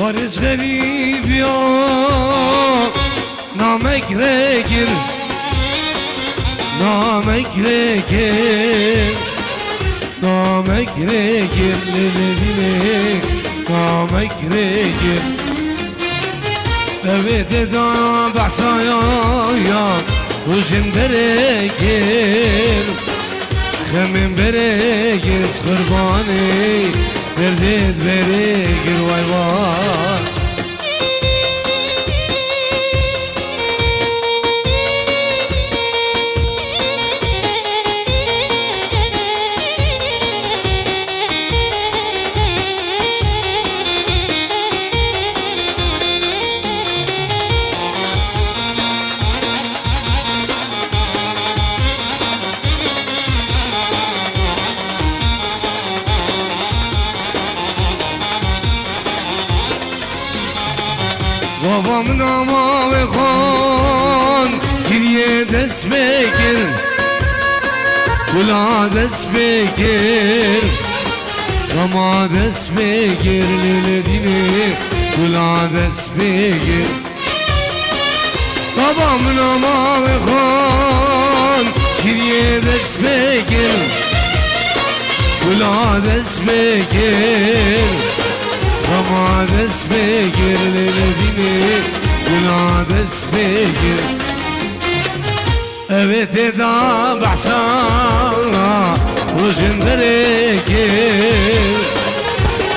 خارج غریب یا نامک رگل نامک رگل نامک رگل لدینه نامک رگل اوید دا بحثایا یا روشن برگل خمین برگز قربانی دردت برگل وای وای بابام نامه بخون گریه دست بگیر گلا دست بگیر غما دست بگیر لدینه گلا دست بگیر بابام نامه بخون گریه دست بگیر گلا دست بگیر غما دست بگیر لدینه گلا دست بگیر اوید دا بحثا روشن برگیر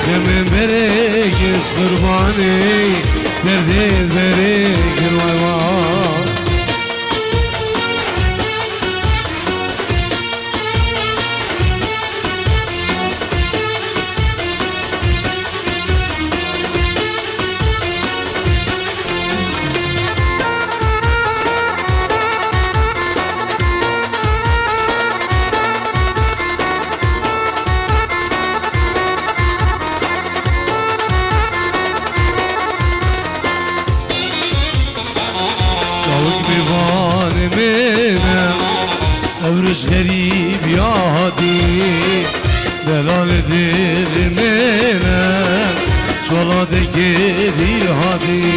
خمین برگز قربانی دردت برگیر وای وای ابرش غریب یادی دلال دل منم چولاده که دیر هادی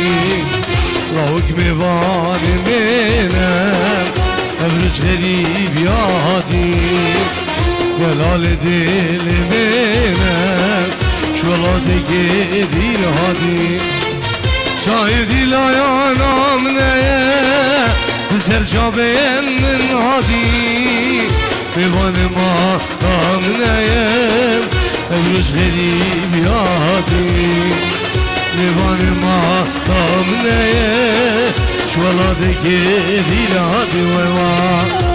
روک میوان منم ابرش غریب یادی دلال دل منم چولاده که دیر هادی شاهدی لایانم نه سرچاوه من هادی میوان ما نایم امروز غریب یادی میوان ما نایم شولاده که دیر هادی وای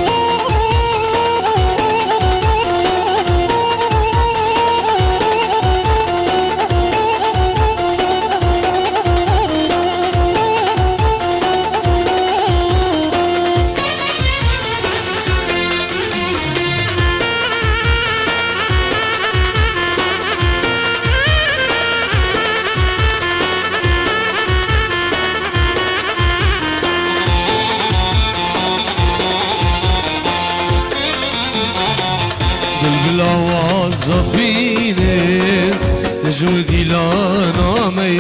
بالآواز زفینه جودی لانامه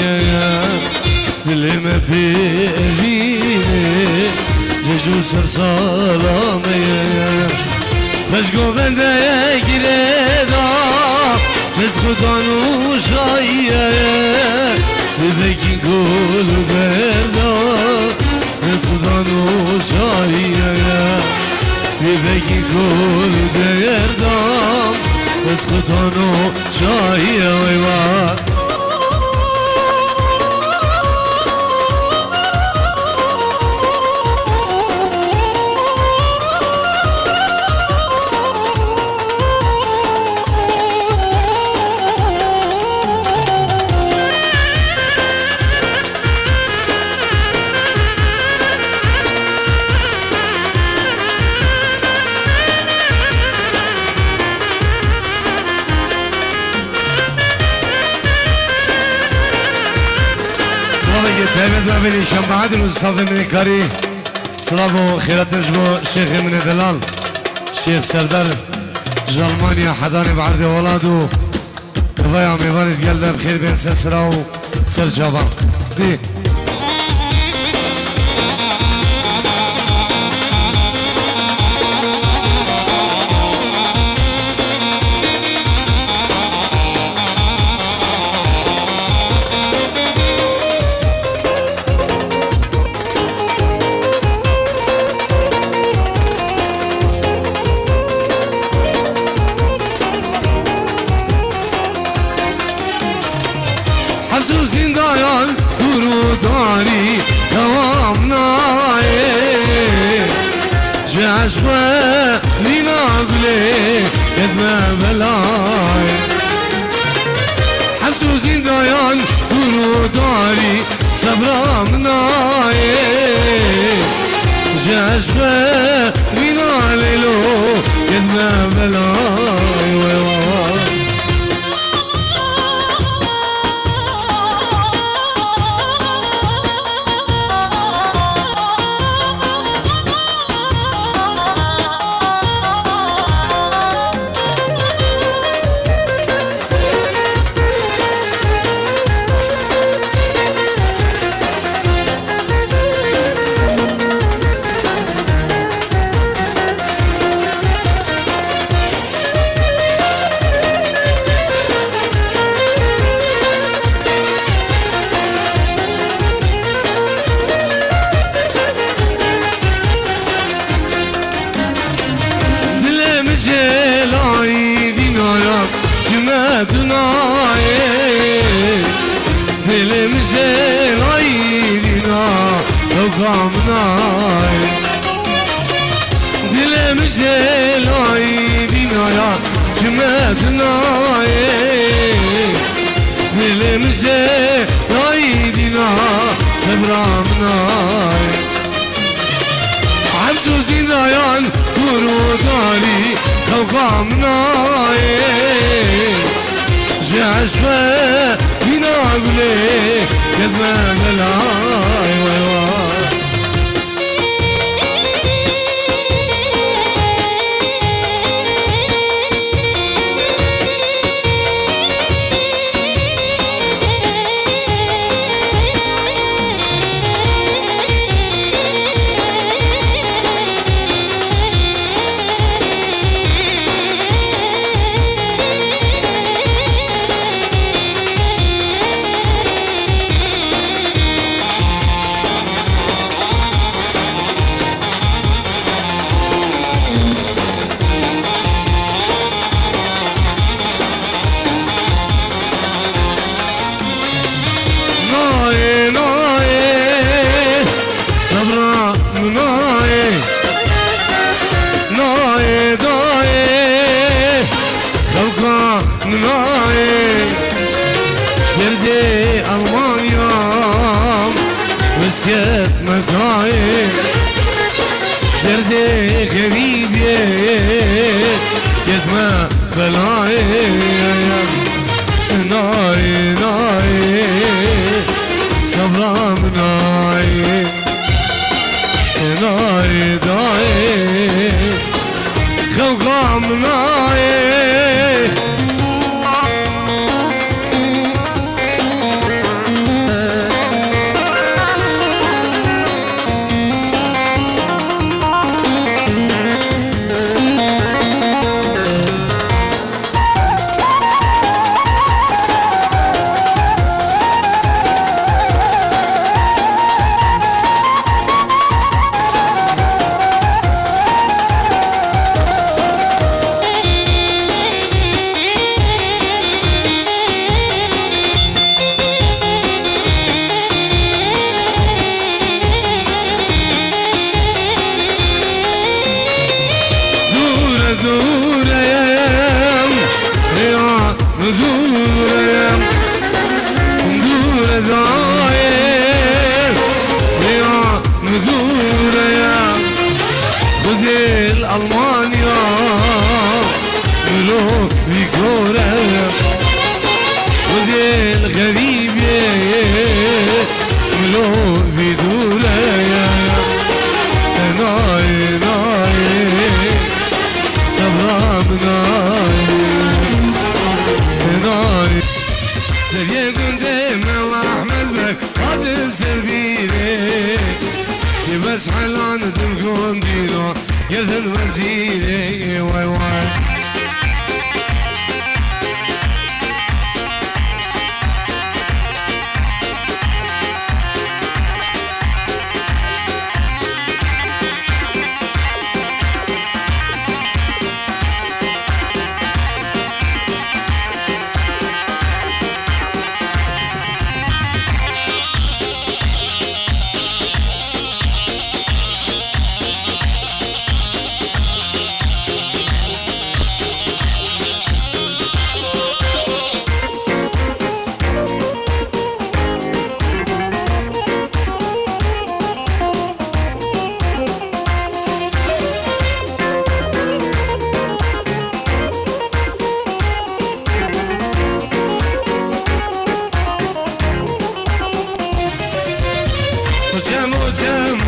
دلم بینه ججو سرسالامه خشگو بنده گیره دا بز خدا نوشایه ببگین گل بردا بز خدا نوشایه ببگین گل بردم بز خدا نوشایه ویوان دائما دابين شمعات المصطفى من الكاري صلاه خيرات نجمو الشيخ من دلال الشيخ سردار جرمانيا حضاني بعرض ولاده كفايا ميواني تقلب خير بين سسراو سرجابا دي حسوسين دايان بروداري تمامنا جاشوا لينا قلي يدما بلاي حسوسين دايان بروداري صبرامنا جاشوا لينا ليلو يدما بلاي جلاي دينارا جمدناي دلم جلاي دينارا وقامناي دلم جلاي دينارا جمدناي دلم جلاي دينارا صبرامناي عمسوسي دايان بروداري خوقامنا جاشوا بنا قلي يدما بلاي شردي ألمانيا مسكت مكاين شردي غريبي كتما بلاين ناي ناي صبرا مناي ناي داي خوقا مناي ألمانيا ملو بيكورة ودي الغريب ملو بيدورة ناي ناي صبرا ناي ناي سريع قندي مواح دينو يرد الوزيري واي واي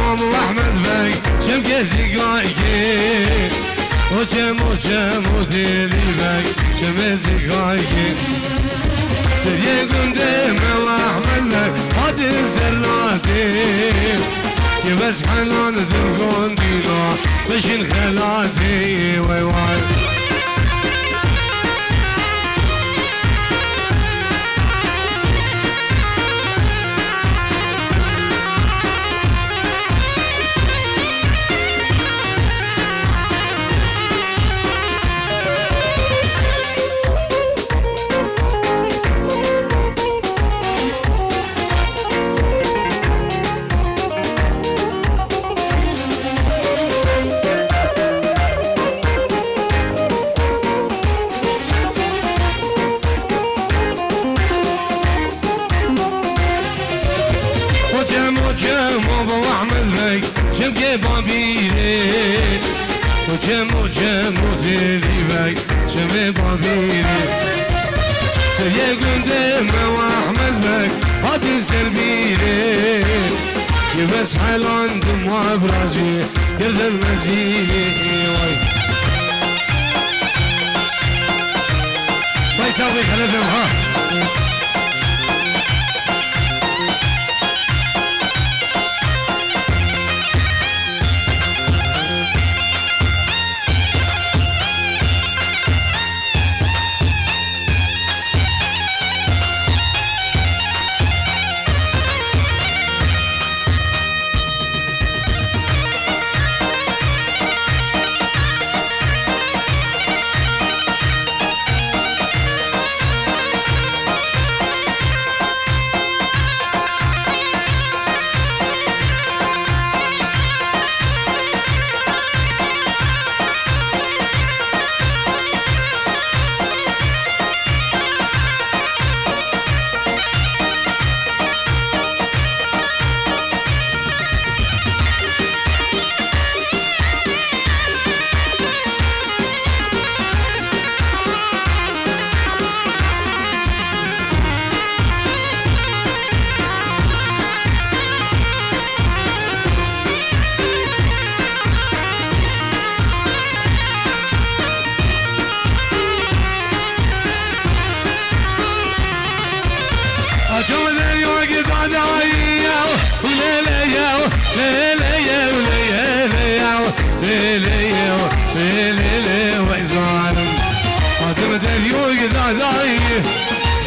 مامو احمد بی چم کسی گایگی و چمو دیلی بی چم ازی گایگی سریع گنده مو احمد بی حادی زرلاتی که بس حلان دو گندینا بشین خلاتی وای وای بابا احمد بی چم که بابیره و چمو دیلی بی چم بابیره سریع گنده مو احمد بی حادی سر بیره که بس حلان دم و ابرازی گرد المزیری وای ساوی خلفم ها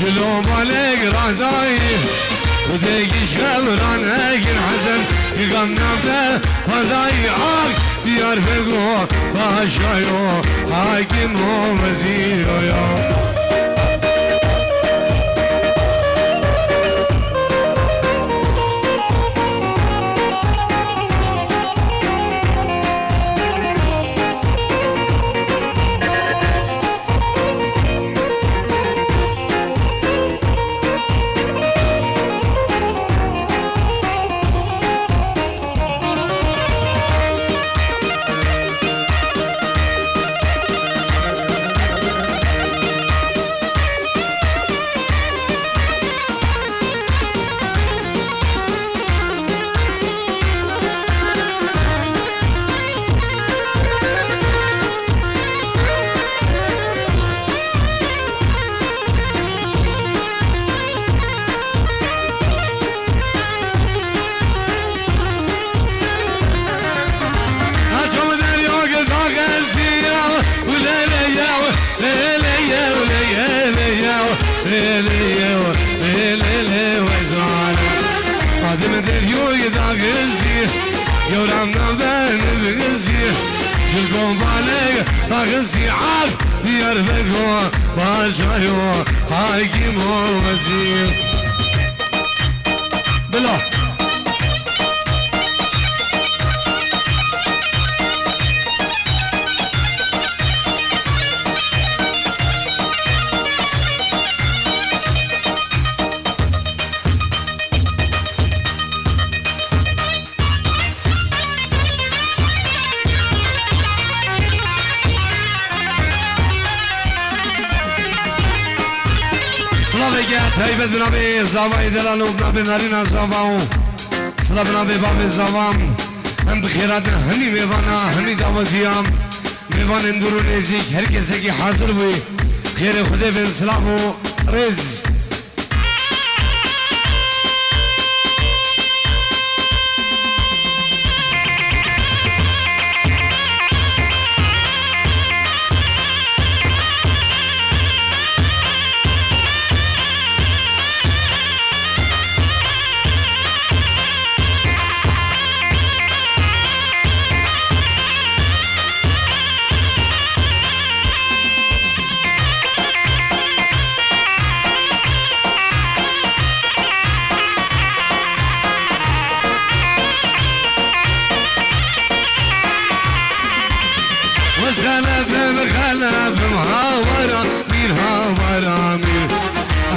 جلو بالك راداي خديش غلران اجر حسن يقام نبته فضاي عاك ديار بقو باشايو حاكم وزيرو يا شلقون بالك أغسي عاد دياربكر باشايو حاكم ووزير بلا تایبت بنابه زاوای دلالو بنابه نارینا زاواو سلا بنابه بابه زاوام هم بخیرات همی میوانا همی دعوتیام میوان اندرو نزیک هر کسی که حاضر بوی خیر خدا بن سلام و رز خلفم هاورا مير هاورا مير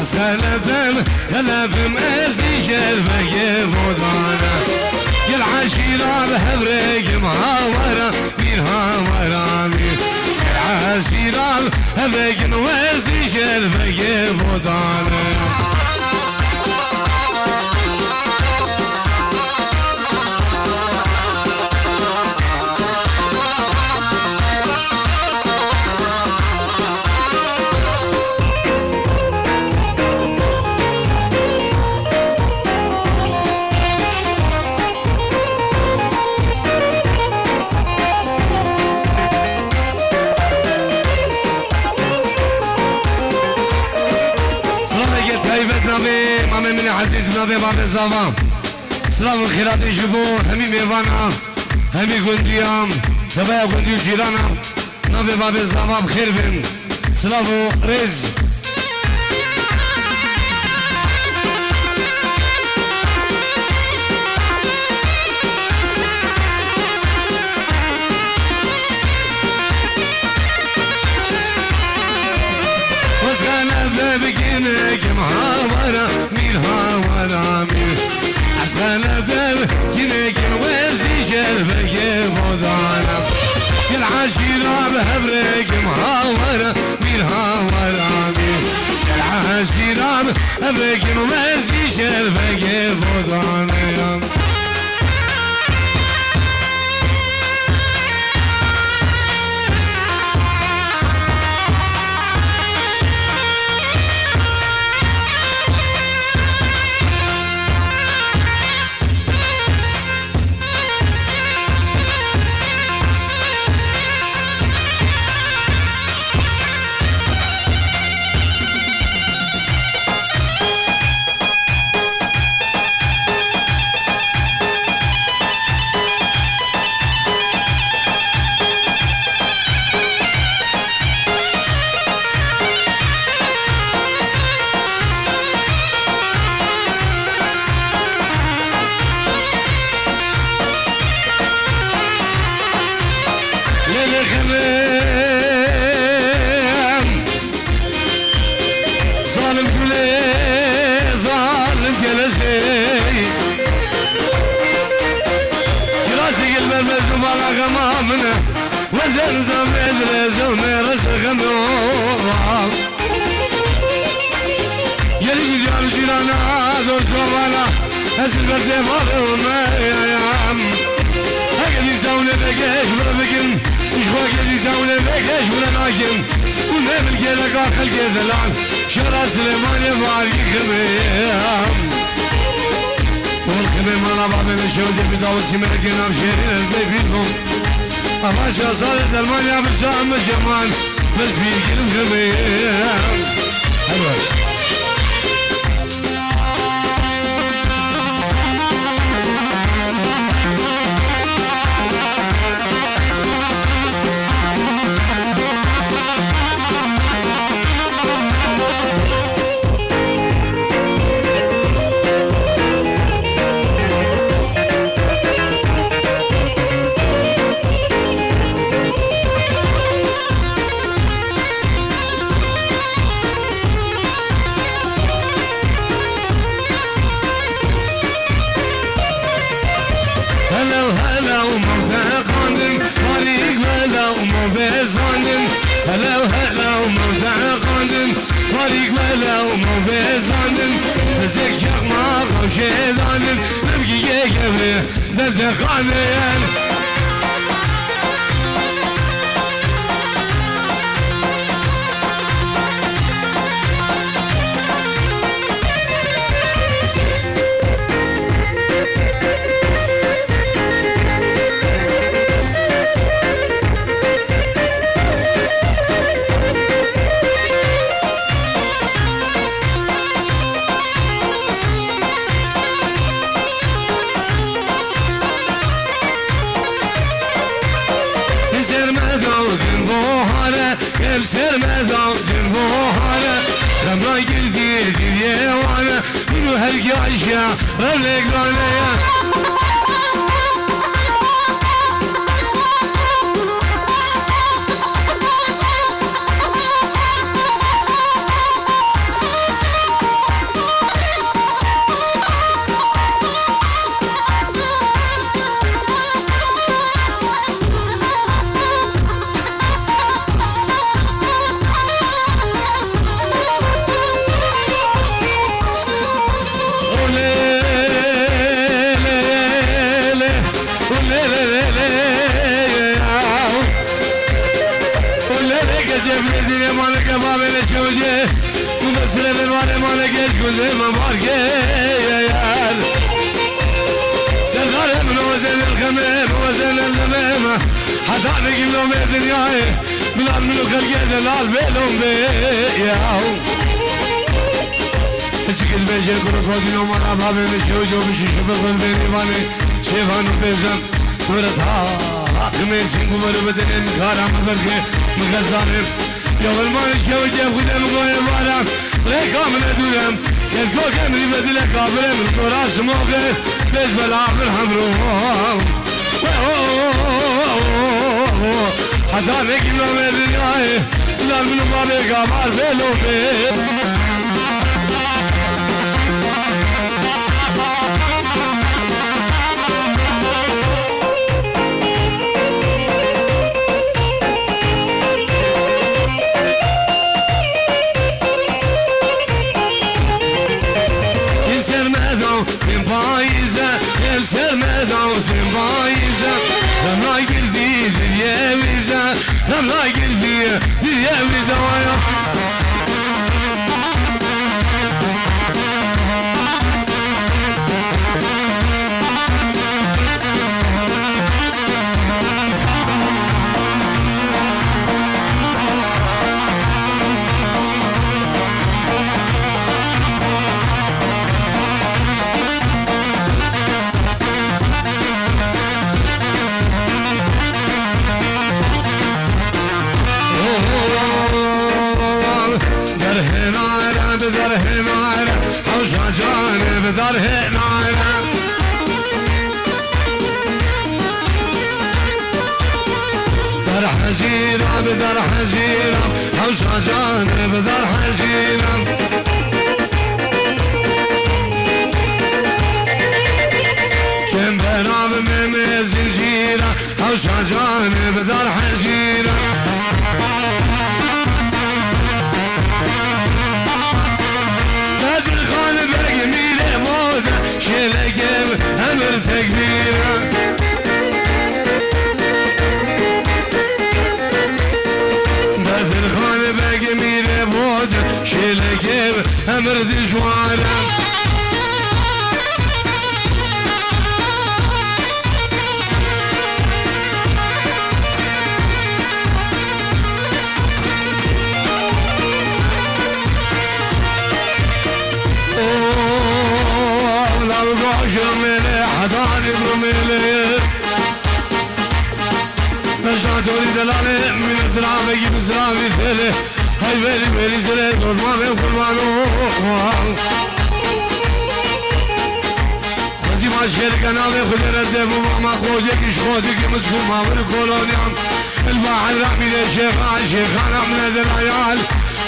از خلفم ازي شرفك بودانا يا العشيرة بهبرك هاورا مير هاورا مير يا العشيرة بهبرك وازي شرفك بودانا من عزیز بنابه باب زاوام سلام و خیرات جبو همی میوانم همی گندیام دبایا گندی و جیرانم نابه باب زاوام خیر بین سلام و رز بگینه هاورا میر هاورا میر از خلفم گینه وزی شرفه بودانم گل عشیرا بهبرک هاورا میر هاورا میر گل عشیرا بهبرک وزی شرفه بودانم وزن زمن لزوم رسخ نوام يلي ديال جيرانا دور زوانا اسل بدي مالو ما يام هكذا يساوي بكاش ولا بكن مش باقي يساوي بكاش ولا ناكم ونعمل كذا قاخل كذا لعن شرع سليمان يفعل كميام والخبر ما نبع من الشهود بداوسي ملكنا بشيرين زي فيكم أفاشا صالة المانيا بسام الجمال بس في كلم خبير حلوة هلا وهلا وموضع قاندن طريق ولا وموضع زاندن زك شقما قوشي داندن نبقي قبري دد خانين سرمه داودن بوهانه رمرای گردی دیوانه منو هرگی عشیا رلگانه حتى نجيب لهم الدنيا من الملوك الجدل البلهم بياو تشكل بيجي كل قديم وما باب الشوج وبشي شوف قلبي ماني شيفان بيزن ورثها حكمي سينكو بدن كارم بركه مغزانم يوم ما الشوج قدام قوي مارم ريكا من دولم يلقوا كامري بدل كابل من كراس موقع بيزبل عامل حمرو حتى نجيب لهم الدنيا لا منو ما بيقى مار بيلو بي يسر مدو في بايزة يسر مدو في بايزة رملا قلبي دنيا ويزا رملا قلبي دنيا ويزا بدار هنا دار حزينة بدار حزينة حوشة جاني بدار حزينة كم بنام من زنجيرة حوشة جاني بدار حزينة شلقم أمر تكبيرة بدر خان بقمير بود شلقم أمر دجوارة جميلة حضاني برميلة مجنون تولي دلالة من الزرعة بيجيب الزرعة بيتهلة هاي بيلي بيلي زلة قرباني وقربانو خزي ماشكل كنالي خلي رزيب وماما خودك اش خودك مسكون ماور كولونيان الباحر رحمي للشيخان شيخان عمنا دلعيال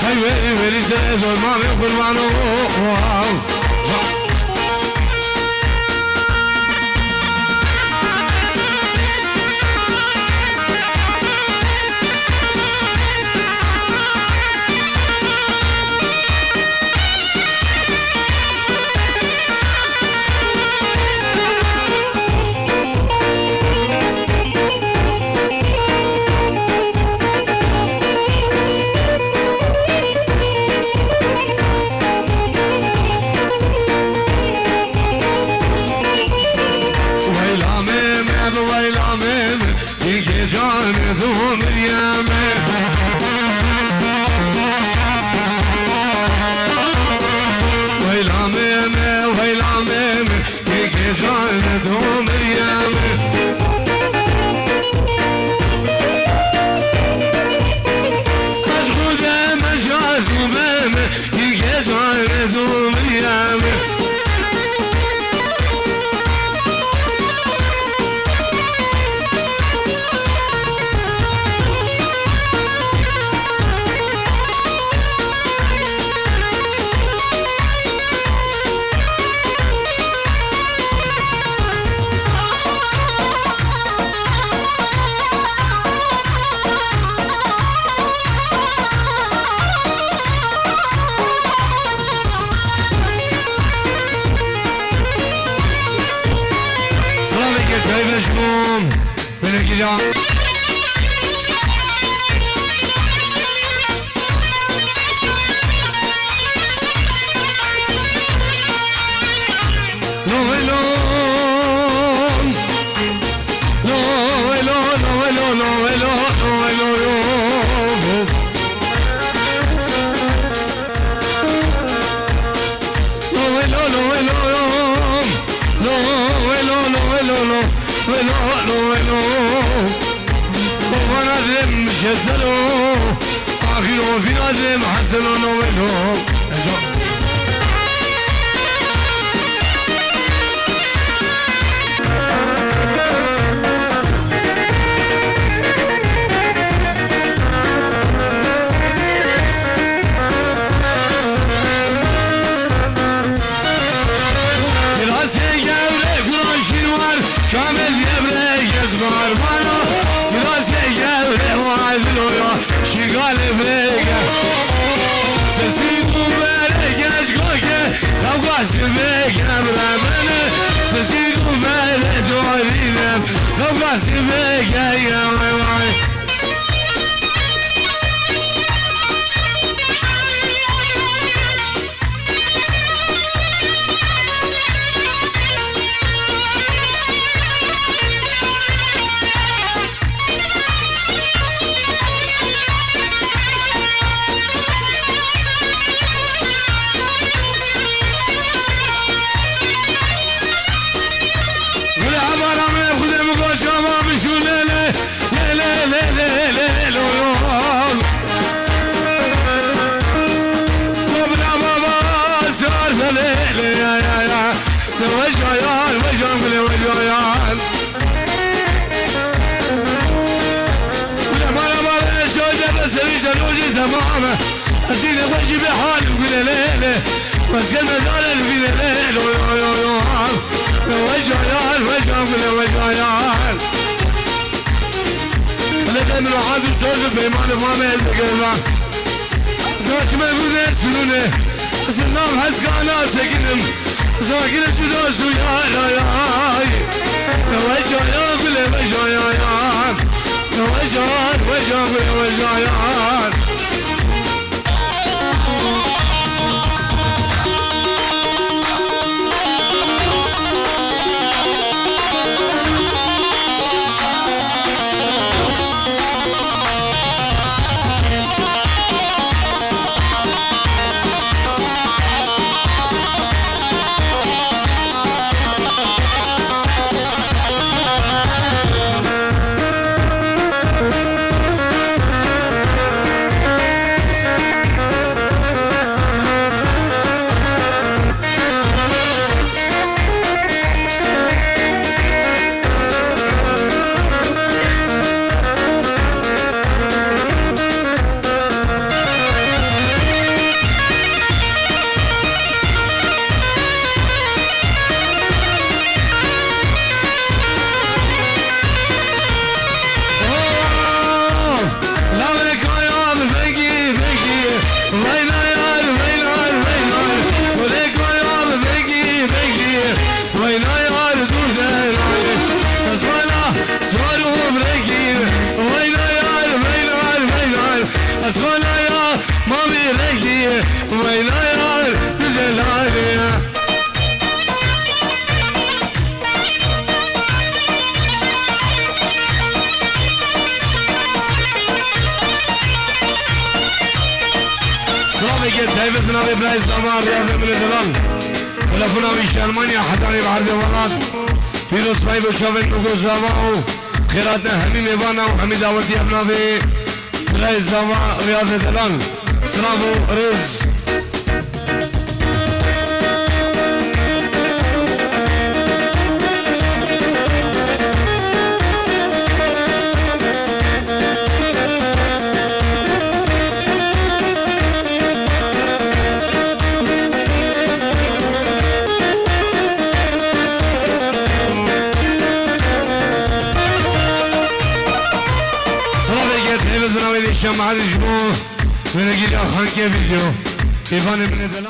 هاي بيلي بيلي زلة قرباني وقربانو مريم ويلا ميمة ويلا ميمة يكي جانت مريم أشخوذة مجاز وميمة يكي جانت مريم مشموم من الكلام شدلو آخر في نازم حسنون ولو Girasye gevre kulaşın var Şamel gevre gezmar bana Girasye gevre var diloya Şigale brege Sesi kubere geç koke Kavgası bekemre beni Sesi kubere doğrinem Kavgası bekemre beni تمامه أسيني وجهي بحالي وقل ليلة مسكن مدار في ليلة وجهيان وجهيان لدى من وحاد وصوص بيمان فامي البقربة زواج ما يقول سنوني سنام حسكانا سكنم ساكنة جداس وياي وجهيان قل وجهيان وجهيان هيبت من أبي برايس دمار رياض من الدلال تلفون أبي ألمانيا حتاني بعرض ولاد فيروس باي بشوفن نقول زواو خيراتنا همي ميوانا وهمي دعوتي ابن أبي برايس دمار رياض الدلال سلامو رز شمعة الجمهور من أجل أخوان كيف اليوم إيفان من الدلال